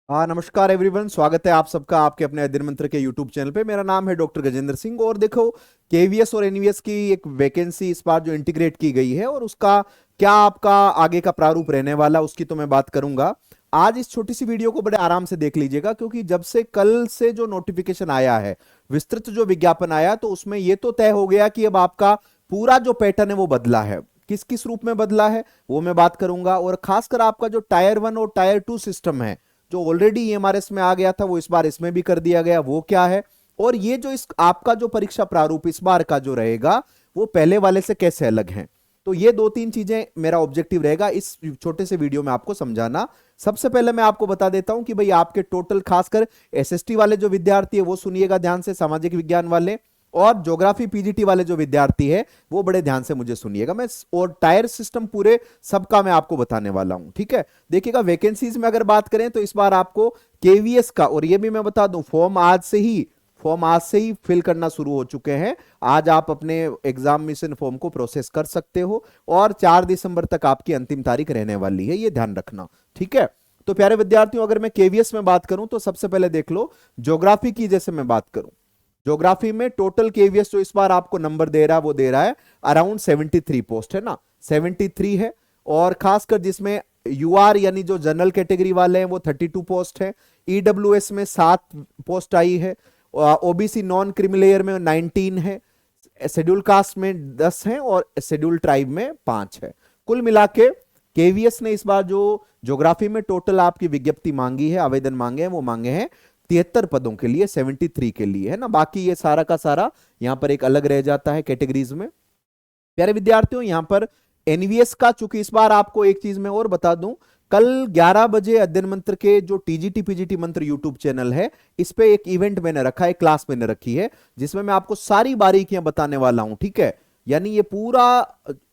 हाँ, नमस्कार एवरीवन। स्वागत है आप सबका आपके अपने अध्ययन मंत्र के यूट्यूब चैनल पे। मेरा नाम है डॉक्टर गजेंद्र सिंह। और देखो, केवीएस और एनवीएस की एक वैकेंसी इस बार जो इंटीग्रेट की गई है, और उसका क्या आपका आगे का प्रारूप रहने वाला, उसकी तो मैं बात करूंगा आज। इस छोटी सी वीडियो को बड़े आराम से देख लीजिएगा, क्योंकि जब से कल से जो नोटिफिकेशन आया है, विस्तृत जो विज्ञापन आया, तो उसमें यह तो तय हो गया कि अब आपका पूरा जो पैटर्न है वो बदला है। किस किस रूप में बदला है वो मैं बात करूंगा। और खासकर आपका जो टायर 1 और टायर 2 सिस्टम है, जो ऑलरेडी ईएमआरएस में आ गया था, वो इस बार इसमें भी कर दिया गया, वो क्या है। और ये जो इस आपका जो परीक्षा प्रारूप इस बार का जो रहेगा, वो पहले वाले से कैसे अलग है। तो ये दो तीन चीजें मेरा ऑब्जेक्टिव रहेगा इस छोटे से वीडियो में आपको समझाना। सबसे पहले मैं आपको बता देता हूं कि भाई आपके टोटल, खासकर एसएसटी वाले जो विद्यार्थी है वो सुनिएगा ध्यान से, सामाजिक विज्ञान वाले और ज्योग्राफी पीजीटी वाले जो विद्यार्थी है वो बड़े ध्यान से मुझे सुनिएगा। मैं और टायर सिस्टम पूरे सबका मैं आपको बताने वाला हूं, ठीक है। देखिएगा, वैकेंसीज में अगर बात करें तो इस बार आपको केवीएस का, और ये भी मैं बता दूं, फॉर्म आज से ही फिल करना शुरू हो चुके हैं। आज आप अपने एग्जामिनेशन फॉर्म को प्रोसेस कर सकते हो, और 4 दिसंबर तक आपकी अंतिम तारीख रहने वाली है, ये ध्यान रखना, ठीक है। तो प्यारे विद्यार्थियों, अगर मैं केवीएस में बात करूं तो सबसे पहले देख लो ज्योग्राफी की। जैसे मैं बात करूं ज्योग्राफी में, टोटल केवीएस जो इस बार आपको नंबर दे रहा है वो दे रहा है अराउंड 73 पोस्ट, है ना, 73 है। और खासकर जिसमें यूआर यानी जो जनरल कैटेगरी वाले हैं वो 32 पोस्ट है। ईडब्ल्यूएस में 7 पोस्ट आई है। ओबीसी नॉन क्रिमिलेयर में 19 है। शेड्यूल कास्ट में 10 है, और शेड्यूल ट्राइब में 5 है। कुल मिला के केवीएस ने इस बार जो ज्योग्राफी में टोटल आपकी विज्ञप्ति मांगी है, आवेदन मांगे हैं, वो मांगे हैं 73 पदों के लिए, 73 के लिए, है ना। बाकी ये सारा का सारा यहां पर एक अलग रह जाता है कैटेगरीज में। प्यारे विद्यार्थियों, यहां पर एनवीएस का, चूंकि इस बार आपको एक चीज मैं और बता दूं, कल 11 बजे अध्ययन मंत्र के जो टीजीटी पीजीटी मंत्र यूट्यूब चैनल है, इस पे एक इवेंट मैंने रखा है, क्लास मैंने रखी है, जिसमें मैं आपको सारी बारीकियां बताने वाला हूं, ठीक है। यानी ये पूरा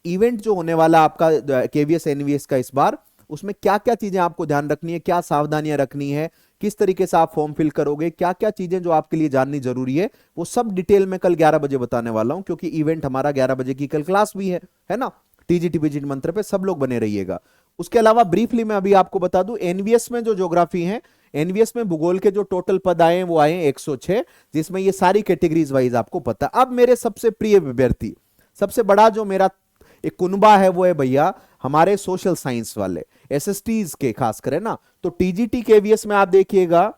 इवेंट जो होने वाला आपका केवीएस एनवीएस का इस बार, उसमें क्या क्या चीजें आपको ध्यान रखनी है, क्या सावधानियां रखनी है, किस तरीके से आप फॉर्म फिल करोगे, क्या क्या चीजें जो आपके लिए जाननी जरूरी है, वो सब डिटेल में कल 11 बजे बताने वाला हूं। क्योंकि इवेंट हमारा 11 बजे की कल क्लास भी है ना। टीजीटी पीजीटी मंत्र पे सब लोग बने रहिएगा। उसके अलावा ब्रीफली मैं अभी आपको बता दूं, एनवीएस में जो ज्योग्राफी है, एनवीएस में भूगोल के जो टोटल पद आए हैं वो आए हैं 106, जिसमें ये सारी कैटेगरीज वाइज आपको पता। अब मेरे सबसे प्रिय विद्यार्थी, सबसे बड़ा जो मेरा एक कुनबा है, वो है भैया हमारे सोशल साइंस वाले, एसएसटीज के खासकर, है ना। तो टीजीटी केवीएस में आप देखिएगा,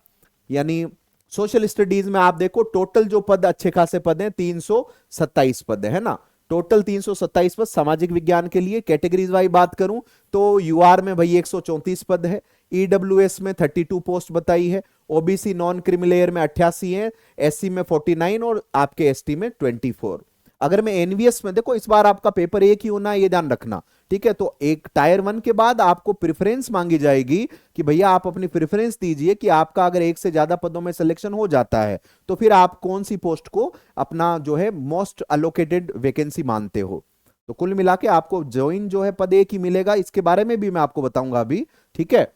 यानी सोशल स्टडीज में आप देखो, टोटल जो पद अच्छे खासे पद हैं 327 पद है ना। टोटल 327 पद सामाजिक विज्ञान के लिए। कैटेगरीज वाइज बात करूं तो यूआर में भाई 134 पद है। ईडब्ल्यूएस में 32 पोस्ट बताई है। ओबीसी नॉन क्रिमिलेयर में 88 है। एससी में 49 और आपके एसटी में 24। अगर मैं एनवीएस में देखो, इस बार आपका पेपर एक ही होना है, ये ध्यान रखना, ठीक है। तो एक टायर 1 के बाद आपको प्रेफरेंस मांगी जाएगी कि भैया आप अपनी प्रेफरेंस दीजिए कि आपका अगर एक से ज्यादा पदों में सिलेक्शन हो जाता है तो फिर आप कौन सी पोस्ट को अपना जो है मोस्ट अलोकेटेड वैकेंसी मानते हो। तो कुल मिला के आपको ज्वाइन जो है पद एक ही मिलेगा, इसके बारे में भी मैं आपको बताऊंगा अभी, ठीक है।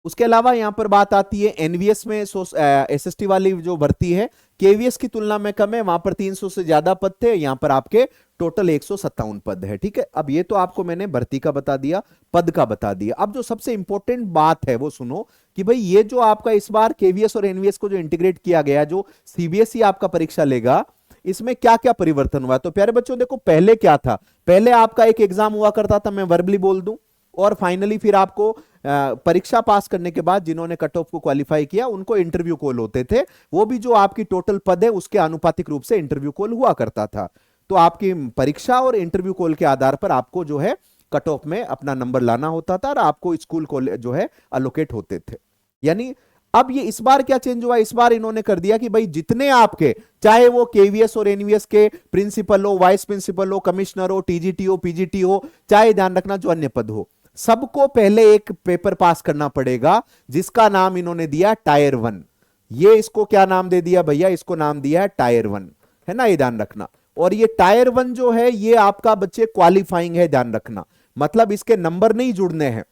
उसके अलावा यहां पर बात आती है एनवीएस में, एसएसटी वाली जो भर्ती है केवीएस की तुलना में कम है, वहां पर 300 से ज्यादा पद थे, यहां पर आपके टोटल 157 पद है, ठीक है। अब ये तो आपको मैंने भर्ती का बता दिया, पद का बता दिया। अब जो सबसे इंपॉर्टेंट बात है वो सुनो कि भाई ये जो आपका इस बार केवीएस और एनवीएस को जो इंटीग्रेट किया गया, जो सीबीएसई आपका परीक्षा लेगा, इसमें क्या क्या परिवर्तन हुआ। तो प्यारे बच्चों देखो, पहले क्या था, पहले आपका एक एग्जाम हुआ करता था, मैं वर्बली बोल दूं, और फाइनली फिर आपको परीक्षा पास करने के बाद जिन्होंने कट ऑफ को क्वालिफाई किया उनको इंटरव्यू कॉल होते थे। वो भी जो आपकी टोटल पद है उसके आनुपातिक रूप से इंटरव्यू कॉल हुआ करता था। तो आपकी परीक्षा और इंटरव्यू कॉल के आधार पर आपको जो है कट ऑफ में अपना नंबर लाना होता था, और आपको स्कूल कॉलेज जो है अलोकेट होते थे। यानी अब ये इस बार क्या चेंज हुआ, इस बार इन्होंने कर दिया कि भाई जितने आपके, चाहे वो केवीएस और एनवीएस के प्रिंसिपल हो, वाइस प्रिंसिपल हो, कमिश्नर हो, टीजीटी हो, पीजीटी हो, चाहे ध्यान रखना जो अन्य पद हो, सबको पहले एक पेपर पास करना पड़ेगा, जिसका नाम इन्होंने दिया टायर 1। ये इसको क्या नाम दे दिया भैया, इसको नाम दिया है टायर 1, है ना, ये ध्यान रखना। और ये टायर 1 जो है ये आपका बच्चे क्वालिफाइंग है, ध्यान रखना, मतलब इसके नंबर नहीं जुड़ने हैं।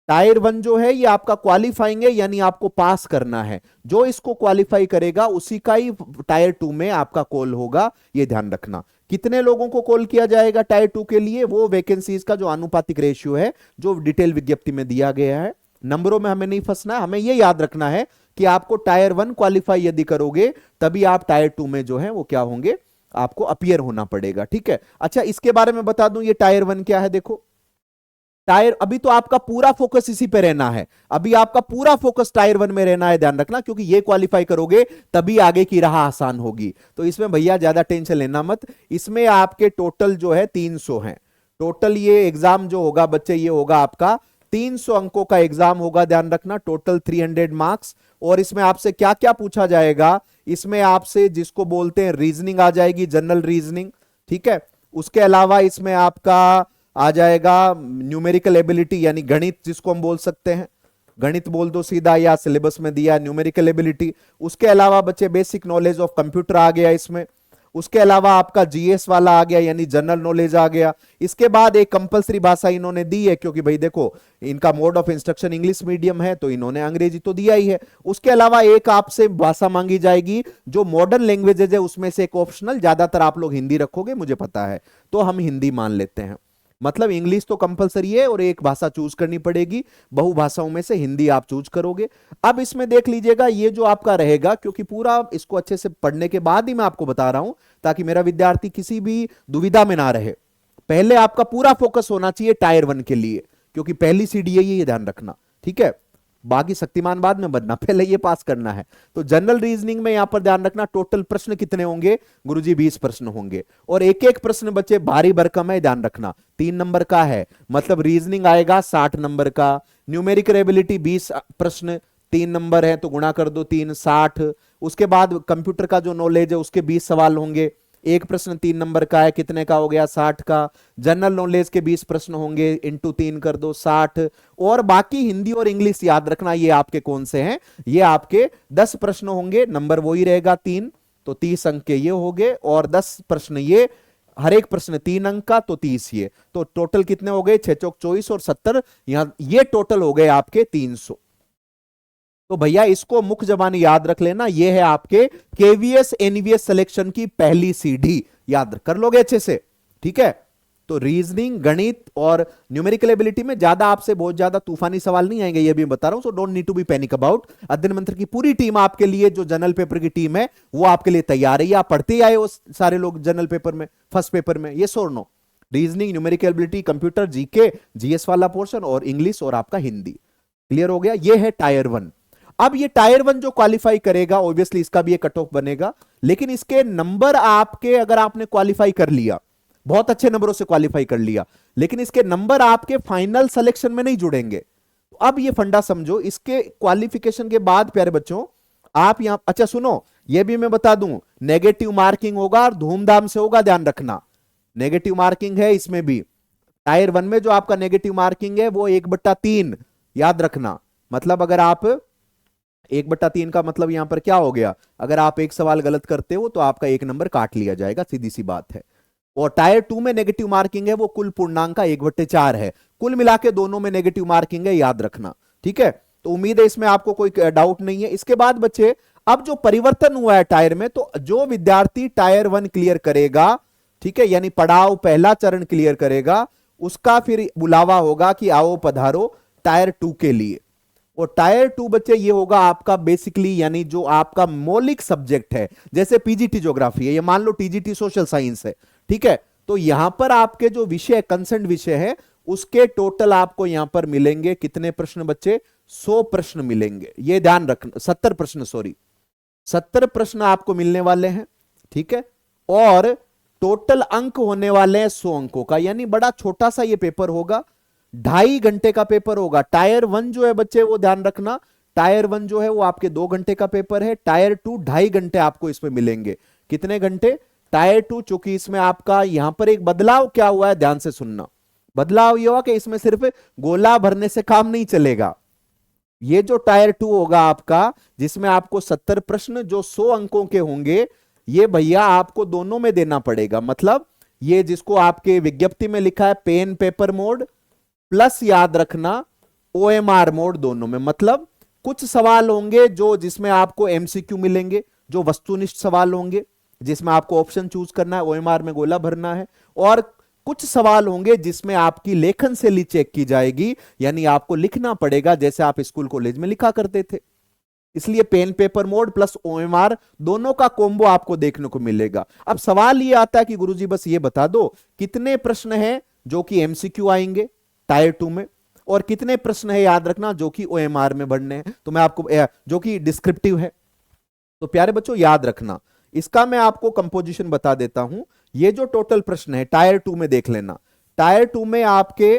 टायर 1 जो है ये आपका क्वालिफाइंग है, यानी आपको पास करना है। जो इसको क्वालिफाई करेगा उसी का ही टायर 2 में आपका कॉल होगा, ये ध्यान रखना। कितने लोगों को कॉल किया जाएगा टायर 2 के लिए, वो वैकेंसीज का जो आनुपातिक रेशियो है जो डिटेल विज्ञप्ति में दिया गया है, नंबरों में हमें नहीं फंसना है, हमें ये याद रखना है कि आपको टायर 1 क्वालिफाई यदि करोगे तभी आप टायर 2 में जो है वो क्या होंगे, आपको अपीयर होना पड़ेगा। ठीक है, अच्छा इसके बारे में बता दूं, ये टायर 1 क्या है। देखो टायर, अभी तो आपका पूरा फोकस इसी पे रहना है, अभी आपका पूरा फोकस टायर 1 में रहना है, ध्यान रखना, क्योंकि ये क्वालिफाई करोगे तभी आगे की राह आसान होगी। तो इसमें भैया ज्यादा टेंशन लेना मत। इसमें आपके टोटल जो है 300 हैं टोटल। ये एग्जाम जो होगा बच्चे, ये होगा आपका 300 अंकों का एग्जाम होगा, ध्यान रखना, टोटल 300 मार्क्स। और इसमें आपसे क्या क्या पूछा जाएगा, इसमें आपसे जिसको बोलते हैं रीजनिंग आ जाएगी, जनरल रीजनिंग। ठीक है, उसके अलावा इसमें आपका आ जाएगा न्यूमेरिकल एबिलिटी, यानी गणित जिसको हम बोल सकते हैं, गणित बोल दो सीधा, या सिलेबस में दिया न्यूमेरिकल एबिलिटी। उसके अलावा बच्चे बेसिक नॉलेज ऑफ कंप्यूटर आ गया इसमें। उसके अलावा आपका जीएस वाला आ गया, यानी जनरल नॉलेज आ गया। इसके बाद एक कंपलसरी भाषा इन्होंने दी है, क्योंकि भाई देखो इनका mode of instruction English medium है, तो इन्होंने अंग्रेजी तो दिया ही है। उसके अलावा एक आपसे भाषा मांगी जाएगी जो मॉडर्न लैंग्वेजेज है, उसमें से एक ऑप्शनल, ज्यादातर आप लोग हिंदी रखोगे मुझे पता है, तो हम हिंदी मान लेते हैं। मतलब इंग्लिश तो कंपलसरी है और एक भाषा चूज करनी पड़ेगी, बहु भाषाओं में से हिंदी आप चूज करोगे। अब इसमें देख लीजिएगा ये जो आपका रहेगा, क्योंकि पूरा इसको अच्छे से पढ़ने के बाद ही मैं आपको बता रहा हूं, ताकि मेरा विद्यार्थी किसी भी दुविधा में ना रहे। पहले आपका पूरा फोकस होना चाहिए टायर 1 के लिए, क्योंकि पहली सीढ़ी यही है, ध्यान रखना। ठीक है, बाकी शक्तिमान बाद में बनना, पहले ये पास करना है। तो जनरल रीजनिंग में यहां पर ध्यान रखना, टोटल प्रश्न कितने होंगे गुरुजी, 20 प्रश्न होंगे, और एक एक प्रश्न बच्चे भारी भरकम है, ध्यान रखना, 3 नंबर का है। मतलब रीजनिंग आएगा 60 नंबर का, न्यूमेरिकल एबिलिटी 20 प्रश्न, 3 नंबर है तो गुणा कर दो 3, 60। उसके बाद कंप्यूटर का जो नॉलेज है उसके 20 सवाल होंगे, एक प्रश्न 3 नंबर का है, कितने का हो गया, 60 का। जनरल नॉलेज के 20 प्रश्न होंगे, इंटू 3 कर दो 60। और बाकी हिंदी और इंग्लिश याद रखना, ये आपके कौन से हैं, ये आपके 10 प्रश्न होंगे, नंबर वही रहेगा 3, तो 30 अंक के ये हो गए, और 10 प्रश्न ये, हर एक प्रश्न 3 अंक का, तो 30 ये, तो टोटल कितने हो गए, 6 चौक 24 और 70, यहां ये टोटल हो गए आपके 300। तो भैया इसको मुख्य जबानी याद रख लेना, ये है आपके केवीएस एनवीएस सिलेक्शन की पहली सीढ़ी, याद कर लोगे अच्छे से। ठीक है, तो रीजनिंग, गणित और न्यूमेरिकल एबिलिटी में ज्यादा आपसे बहुत ज्यादा तूफानी सवाल नहीं आएंगे, ये भी बता रहा हूं, so don't need to be panic about. Adhyayan Mantra की पूरी टीम आपके लिए, जो जनरल पेपर की टीम है वो आपके लिए तैयार है। आप पढ़ते ही आए हो सारे लोग जनरल पेपर में, फर्स्ट पेपर में, ये और no, reasoning, numerical ability, computer, GK, GS वाला पोर्शन, और इंग्लिश और आपका हिंदी। क्लियर हो गया, ये है टायर 1। अब ये टायर 1 जो क्वालिफाई करेगा, ऑब्वियसली इसका भी एक कट ऑफ बनेगा, लेकिन इसके नंबर आपके, अगर आपने क्वालिफाई कर लिया, बहुत अच्छे नंबरों से क्वालिफाई कर लिया, लेकिन इसके नंबर आपके फाइनल सिलेक्शन में नहीं जुड़ेंगे। तो अब ये फंडा समझो, इसके क्वालिफिकेशन के बाद प्यारे बच्चों आप यहां, अच्छा सुनो, ये भी मैं बता दूं, नेगेटिव मार्किंग होगा और धूमधाम से होगा, ध्यान रखना, नेगेटिव मार्किंग है इसमें भी। टायर 1 में जो आपका नेगेटिव मार्किंग है वो 1/3, याद रखना। मतलब अगर आप 1/3 का मतलब यहां पर क्या हो गया, अगर आप एक सवाल गलत करते हो तो आपका 1 नंबर काट लिया जाएगा, सीधी सी बात है। और टायर 2 में नेगेटिव मार्किंग है वो कुल पूर्णांक का 1/4 है, कुल मिला के दोनों में नेगेटिव मार्किंग है, याद रखना। ठीक है, तो उम्मीद है इसमें आपको कोई डाउट नहीं है। इसके बाद बच्चे अब जो परिवर्तन हुआ है टायर में, तो जो विद्यार्थी टायर 1 क्लियर करेगा, ठीक है, यानी पड़ाव पहला चरण क्लियर करेगा, उसका फिर बुलावा होगा कि आओ पधारो टायर 2 के लिए। और टायर 2 बच्चे ये होगा आपका बेसिकली, यानी जो आपका मौलिक सब्जेक्ट है, जैसे पीजीटी ज्योग्राफी है, ये मान लो टीजीटी सोशल साइंस है। ठीक है, तो यहां पर आपके जो विषय कंसर्न विषय है उसके टोटल आपको यहां पर मिलेंगे कितने प्रश्न बच्चे, 100 प्रश्न मिलेंगे, ये ध्यान रखना, 70 प्रश्न, सॉरी 70 प्रश्न आपको मिलने वाले हैं। ठीक है, और टोटल अंक होने वाले हैं 100 अंकों का, यानी बड़ा छोटा सा ये पेपर होगा, 2.5 घंटे का पेपर होगा। टायर 1 जो है बच्चे वो ध्यान रखना, टायर 1 जो है वो आपके 2 घंटे का पेपर है, टायर 2 2.5 घंटे आपको इसमें मिलेंगे। कितने घंटे, टायर 2, चूंकि इसमें आपका यहां पर एक बदलाव क्या हुआ है, ध्यान से सुनना, बदलाव यह हुआ कि इसमें सिर्फ गोला भरने से काम नहीं चलेगा। ये जो टायर 2 होगा आपका, जिसमें आपको 70 प्रश्न जो 100 अंकों के होंगे, ये भैया आपको दोनों में देना पड़ेगा। मतलब ये जिसको आपके विज्ञप्ति में लिखा है पेन पेपर मोड प्लस, याद रखना, ओएमआर मोड, दोनों में। मतलब कुछ सवाल होंगे जो जिसमें आपको एमसीक्यू मिलेंगे, जो वस्तुनिष्ठ सवाल होंगे जिसमें आपको ऑप्शन चूज करना है, ओएमआर में गोला भरना है, और कुछ सवाल होंगे जिसमें आपकी लेखन शैली चेक की जाएगी, यानी आपको लिखना पड़ेगा जैसे आप स्कूल कॉलेज में लिखा करते थे। इसलिए pen paper mode plus OMR दोनों का कॉम्बो आपको देखने को मिलेगा। अब सवाल ये आता है कि गुरुजी बस ये बता दो कितने प्रश्न हैं जो कि एमसीक्यू आएंगे टायर 2 में, और कितने प्रश्न है याद रखना जो कि ओएमआर में बढ़ने हैं, तो मैं आपको जो कि डिस्क्रिप्टिव है। तो प्यारे बच्चों याद रखना, इसका मैं आपको कंपोजिशन बता देता हूं। ये जो टोटल प्रश्न है टायर 2 में देख लेना, टायर 2 में आपके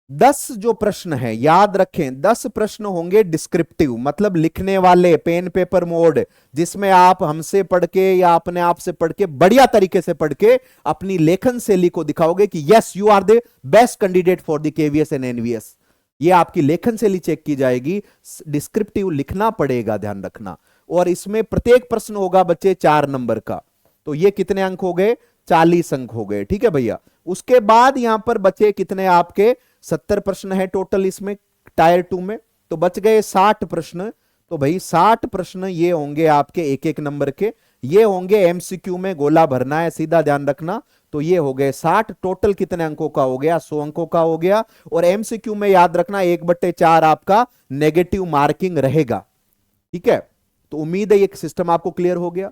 10 जो प्रश्न है याद रखें, 10 प्रश्न होंगे डिस्क्रिप्टिव, मतलब लिखने वाले, पेन पेपर मोड, जिसमें आप हमसे पढ़ के या अपने आप से पढ़ के बढ़िया तरीके से पढ़ के अपनी लेखन शैली को दिखाओगे कि yes you are the best candidate for the KVS and NVS. ये आपकी लेखन शैली चेक की जाएगी। डिस्क्रिप्टिव लिखना पड़ेगा, ध्यान रखना। और इसमें प्रत्येक प्रश्न होगा बच्चे 4 नंबर का, तो ये कितने अंक हो गए, 40 अंक हो गए, ठीक है भैया। उसके बाद यहां पर बचे कितने आपके 70 प्रश्न है टोटल इसमें टायर 2 में, तो बच गए 60 प्रश्न। तो भाई 60 प्रश्न ये होंगे आपके एक एक नंबर के, ये होंगे एमसीक्यू में, गोला भरना है सीधा, ध्यान रखना। तो ये हो गए 60, टोटल कितने अंकों का हो गया, 100 अंकों का हो गया। और एमसीक्यू में याद रखना 1/4 आपका नेगेटिव मार्किंग रहेगा, ठीक है। तो उम्मीद है ये सिस्टम आपको क्लियर हो गया।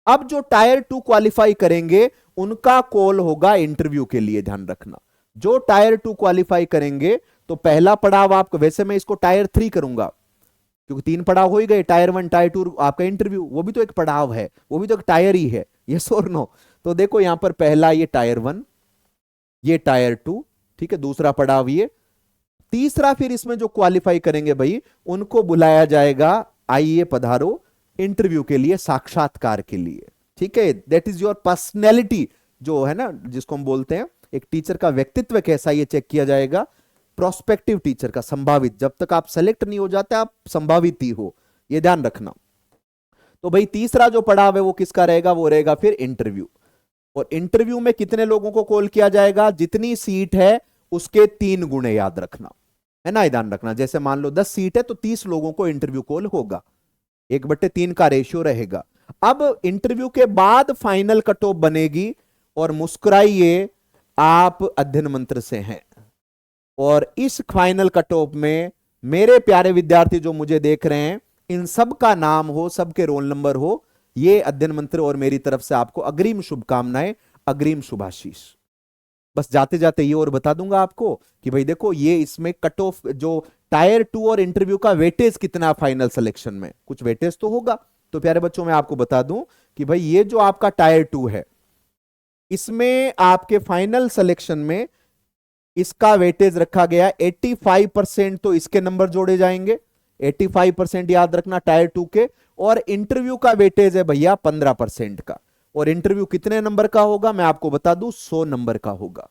अब जो टायर 2 क्वालिफाई करेंगे उनका कॉल होगा इंटरव्यू के लिए, ध्यान रखना। जो टायर 2 क्वालिफाई करेंगे तो पहला पड़ाव आपको, वैसे मैं इसको टायर 3 करूंगा क्योंकि 3 पड़ाव हो ही गए, टायर 1 टायर 2 आपका इंटरव्यू, वो भी तो एक पड़ाव है, वो भी तो एक टायर ही है, यस और नो। तो देखो यहां पर पहला ये टायर 1, ये टायर 2, ठीक है, दूसरा पड़ाव ये, तीसरा फिर इसमें जो क्वालिफाई करेंगे भाई उनको बुलाया जाएगा, आइए पधारो इंटरव्यू के लिए, साक्षात्कार के लिए, ठीक है। दैट इज योर पर्सनैलिटी, जो है ना जिसको हम बोलते हैं एक टीचर का व्यक्तित्व कैसा, ये चेक किया जाएगा। प्रोस्पेक्टिव टीचर का, संभावित, जब तक आप सेलेक्ट नहीं हो जाते आप संभावित ही हो, ये ध्यान रखना। तो भाई तीसरा जो पड़ाव है वो किसका रहेगा, वो रहेगा फिर इंटरव्यू। और इंटरव्यू में कितने लोगों को कॉल किया जाएगा, जितनी सीट है उसके 3 गुणे, याद रखना है ना, ध्यान रखना। जैसे मान लो 10 सीट है तो 30 लोगों को इंटरव्यू कॉल होगा, 1/3 का रेशियो रहेगा। अब इंटरव्यू के बाद फाइनल कट ऑफ बनेगी, और मुस्कुराइए आप अध्ययन मंत्र से हैं, और इस फाइनल कट ऑफ में मेरे प्यारे विद्यार्थी जो मुझे देख रहे हैं, इन सब का नाम हो, सबके रोल नंबर हो, ये अध्ययन मंत्र और मेरी तरफ से आपको अग्रिम शुभकामनाएं, अग्रिम शुभाशीष। बस जाते जाते ये और बता दूंगा आपको कि भाई देखो ये इसमें कट ऑफ जो टायर 2 और इंटरव्यू का वेटेज कितना फाइनल सिलेक्शन में, कुछ वेटेज तो होगा। तो प्यारे बच्चों मैं आपको बता दूं कि भाई ये जो आपका टायर 2 है, इसमें आपके फाइनल सिलेक्शन में इसका वेटेज रखा गया 85%, तो इसके नंबर जोड़े जाएंगे, 85% याद रखना टायर 2 के। और इंटरव्यू का वेटेज है भैया 15% का, और इंटरव्यू कितने नंबर का होगा मैं आपको बता दूं, 100 नंबर का होगा।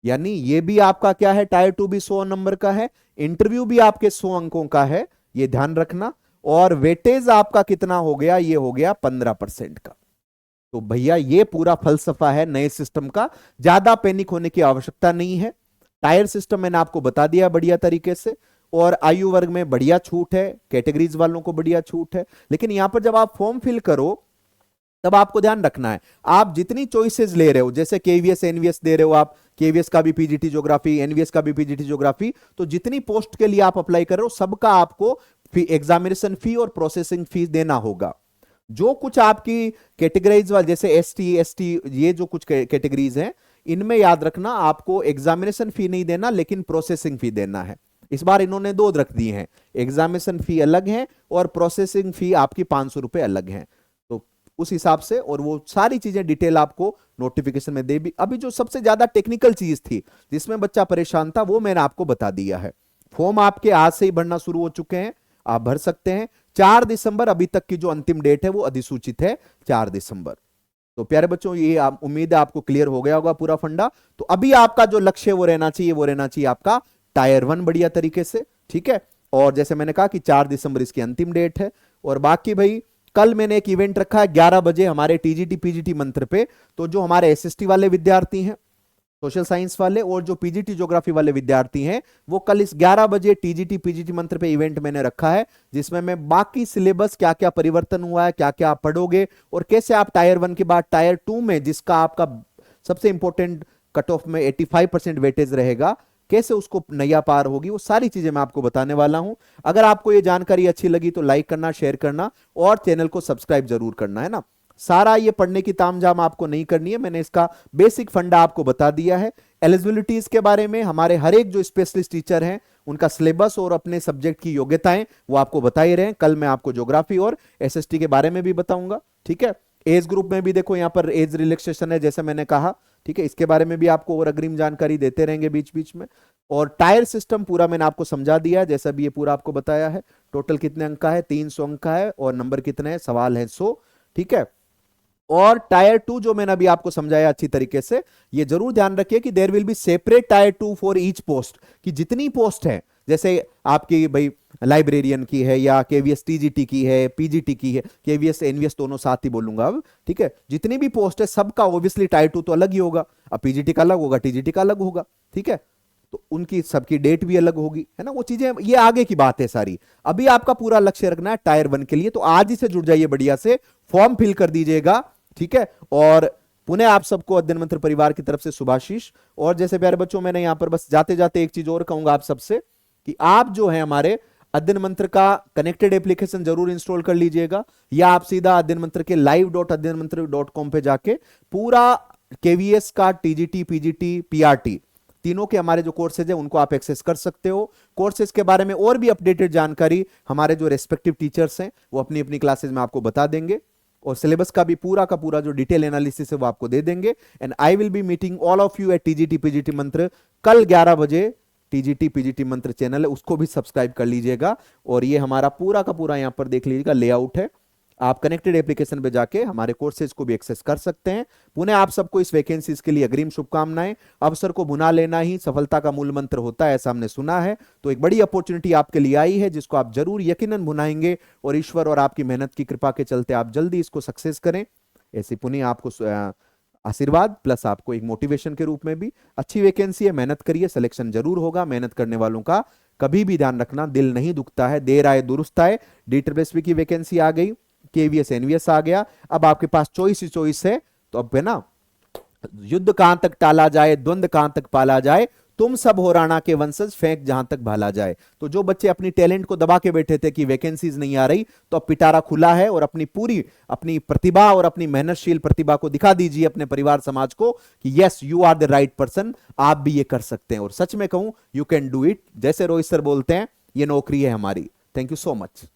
यानी ये भी आपका क्या है, टायर 2 भी 100 नंबर का है, इंटरव्यू भी आपके 100 अंकों का है, ये ध्यान रखना। और वेटेज आपका कितना हो गया, ये हो गया 15% का। तो भैया ये पूरा फलसफा है नए सिस्टम का, ज्यादा पैनिक होने की आवश्यकता नहीं है। टायर सिस्टम मैंने आपको बता दिया बढ़िया तरीके से, और आयु वर्ग में बढ़िया छूट है, कैटेगरीज वालों को बढ़िया छूट है। लेकिन यहां पर जब आप फॉर्म फिल करो तब आपको ध्यान रखना है, आप जितनी चॉइसेस ले रहे हो, जैसे केवीएस एनवीएस दे रहे हो आप, केवीएस का भी पीजीटी ज्योग्राफी, एनवीएस का भी पीजीटी ज्योग्राफी, तो जितनी पोस्ट के लिए आप अप्लाई कर रहे हो सबका आपको एग्जामिनेशन फी और प्रोसेसिंग फीस देना होगा। जो कुछ आपकी कैटेगरीज वाले जैसे एसटी एसटी ये जो कुछ कैटेगरीज हैं, इनमें याद रखना आपको एग्जामिनेशन फी नहीं देना लेकिन प्रोसेसिंग फी देना है। इस बार इन्होंने 2 रख दी हैं, एग्जामिनेशन फी अलग है और प्रोसेसिंग फी आपकी 500 रुपए अलग है। तो उस हिसाब से, और वो सारी चीजें डिटेल आपको नोटिफिकेशन में दे भी। अभी जो सबसे ज्यादा टेक्निकल चीज थी जिसमें बच्चा परेशान था वो मैंने आपको बता दिया है। फॉर्म आपके आज से ही भरना शुरू हो चुके हैं, आप भर सकते हैं। 4 दिसंबर अभी तक की जो अंतिम डेट है वो अधिसूचित है, 4 दिसंबर। तो प्यारे बच्चों ये उम्मीद है आपको क्लियर हो गया होगा पूरा फंडा। तो अभी आपका जो लक्ष्य वो रहना चाहिए, वो रहना चाहिए आपका टायर 1 बढ़िया तरीके से, ठीक है। और जैसे मैंने कहा कि 4 दिसंबर इसकी अंतिम डेट है। और बाकी भाई कल मैंने एक इवेंट रखा है 11 बजे हमारे टीजीटी पीजीटी मंत्र पे, तो जो हमारे एसएसटी वाले विद्यार्थी हैं, सोशल साइंस वाले, और जो पीजीटी ज्योग्राफी वाले विद्यार्थी हैं, वो कल इस 11 बजे टीजीटी पीजीटी मंत्र पे इवेंट मैंने रखा है, जिसमें मैं बाकी सिलेबस क्या क्या परिवर्तन हुआ है, क्या क्या आप पढ़ोगे, और कैसे आप टायर 1 के बाद टायर 2 में जिसका आपका सबसे इंपॉर्टेंट कट ऑफ में 85% वेटेज रहेगा, कैसे उसको नैया पार होगी, वो सारी चीजें मैं आपको बताने वाला हूं। अगर आपको ये जानकारी अच्छी लगी तो लाइक करना, शेयर करना और चैनल को सब्सक्राइब जरूर करना, है ना। सारा ये पढ़ने की तामझाम आपको नहीं करनी है, मैंने इसका बेसिक फंडा आपको बता दिया है। एलिजिबिलिटीज के बारे में हमारे हर एक जो स्पेशलिस्ट टीचर हैं उनका सिलेबस और अपने सब्जेक्ट की योग्यताएं वो आपको बता ही रहे हैं। कल मैं आपको ज्योग्राफी और एसएसटी के बारे में भी बताऊंगा, ठीक है। एज ग्रुप में भी देखो यहाँ पर एज रिलैक्सेशन है जैसे मैंने कहा, ठीक है, इसके बारे में भी आपको और अग्रिम जानकारी देते रहेंगे बीच बीच में। और टायर सिस्टम पूरा मैंने आपको समझा दिया है, जैसा भी ये पूरा आपको बताया है। टोटल कितने अंक का है, 300 अंक का है और नंबर कितने हैं, सवाल है 100, ठीक है। और टायर 2 जो मैंने अभी आपको समझाया अच्छी तरीके से, ये जरूर ध्यान रखिए कि there will be separate tier 2 for each post, कि जितनी पोस्ट है, जैसे आपकी भाई लाइब्रेरियन की है या केवीएस टीजीटी की है, पीजीटी की है, केवीएस एनवीएस दोनों साथ ही बोलूंगा अब, ठीक है। जितनी भी पोस्ट है सबका ऑब्वियसली टायर 2 तो अलग ही होगा, अब पीजीटी का अलग होगा, टीजीटी का अलग होगा, ठीक है। तो उनकी सबकी डेट भी अलग होगी, है ना, वो चीजें ये आगे की बात है सारी। अभी आपका पूरा लक्ष्य रखना है टायर 1 के लिए, तो आज ही से जुड़ जाइए बढ़िया से, फॉर्म फिल कर दीजिएगा, ठीक है। और पुनः आप सबको अध्ययन मंत्र परिवार की तरफ से शुभाशीष। और जैसे प्यारे बच्चों, मैंने यहां पर बस जाते जाते एक चीज और कहूंगा आप सबसे कि आप जो है हमारे अध्ययन मंत्र का कनेक्टेड एप्लीकेशन जरूर इंस्टॉल कर लीजिएगा, या आप सीधा अध्ययन मंत्र के live.adhyanmantra.com पे जाके पूरा केवीएस का टीजीटी, पीजीटी, पीआरटी तीनों के हमारे जो कोर्सेज है उनको आप एक्सेस कर सकते हो। कोर्सेज के बारे में और भी अपडेटेड जानकारी हमारे जो रेस्पेक्टिव टीचर्स हैं वो अपनी अपनी क्लासेज में आपको बता देंगे, और सिलेबस का भी पूरा जो डिटेल एनालिसिस है वो आपको दे देंगे। And I will be meeting all of you at TGT PGT Mantra कल 11 बजे। टीजीटी पीजीटी मंत्र चैनल है, उसको भी सब्सक्राइब कर लीजिएगा। और ये हमारा पूरा का पूरा यहां पर देख लीजिएगा लेआउट है, आप कनेक्टेड एप्लीकेशन पे जाके हमारे कोर्सेज को भी एक्सेस कर सकते हैं। पुनः आप सबको इस वैकेंसीज के लिए अग्रिम शुभकामनाएं। अवसर को भुना लेना ही सफलता का मूल मंत्र होता है, ऐसा हमने सुना है। तो एक बड़ी अपॉर्चुनिटी आपके लिए आई है जिसको आप जरूर यकीनन भुनाएंगे, और ईश्वर और आपकी मेहनत की कृपा के चलते आप जल्दी इसको सक्सेस करें। ऐसे पुनः आपको आशीर्वाद प्लस आपको एक मोटिवेशन के रूप में भी। अच्छी वैकेंसी है, मेहनत करिए, सिलेक्शन जरूर होगा। मेहनत करने वालों का कभी भी ध्यान रखना, दिल नहीं दुखता है, देर आए दुरुस्त आए। DSSP की वैकेंसी आ गई, केवीएस एनवीएस आ गया, अब आपके पास चॉइस ही चॉइस है। तो अब है ना, युद्ध कहां तक टाला जाए, द्वंद्व कहां तक पाला जाए, तुम सब हो राणा के वंशज, फेंक जहां तक भाला जाए। तो जो बच्चे अपनी टैलेंट को दबा के बैठे थे कि वैकेंसीज नहीं आ रही, तो अब पिटारा खुला है, और अपनी प्रतिभा और अपनी मेहनतशील प्रतिभा को दिखा दीजिए अपने परिवार समाज को कि yes you are the right person, आप भी ये कर सकते हैं। और सच में कहूं, यू कैन डू इट। जैसे रोहित सर बोलते हैं, ये नौकरी है हमारी। Thank you so much.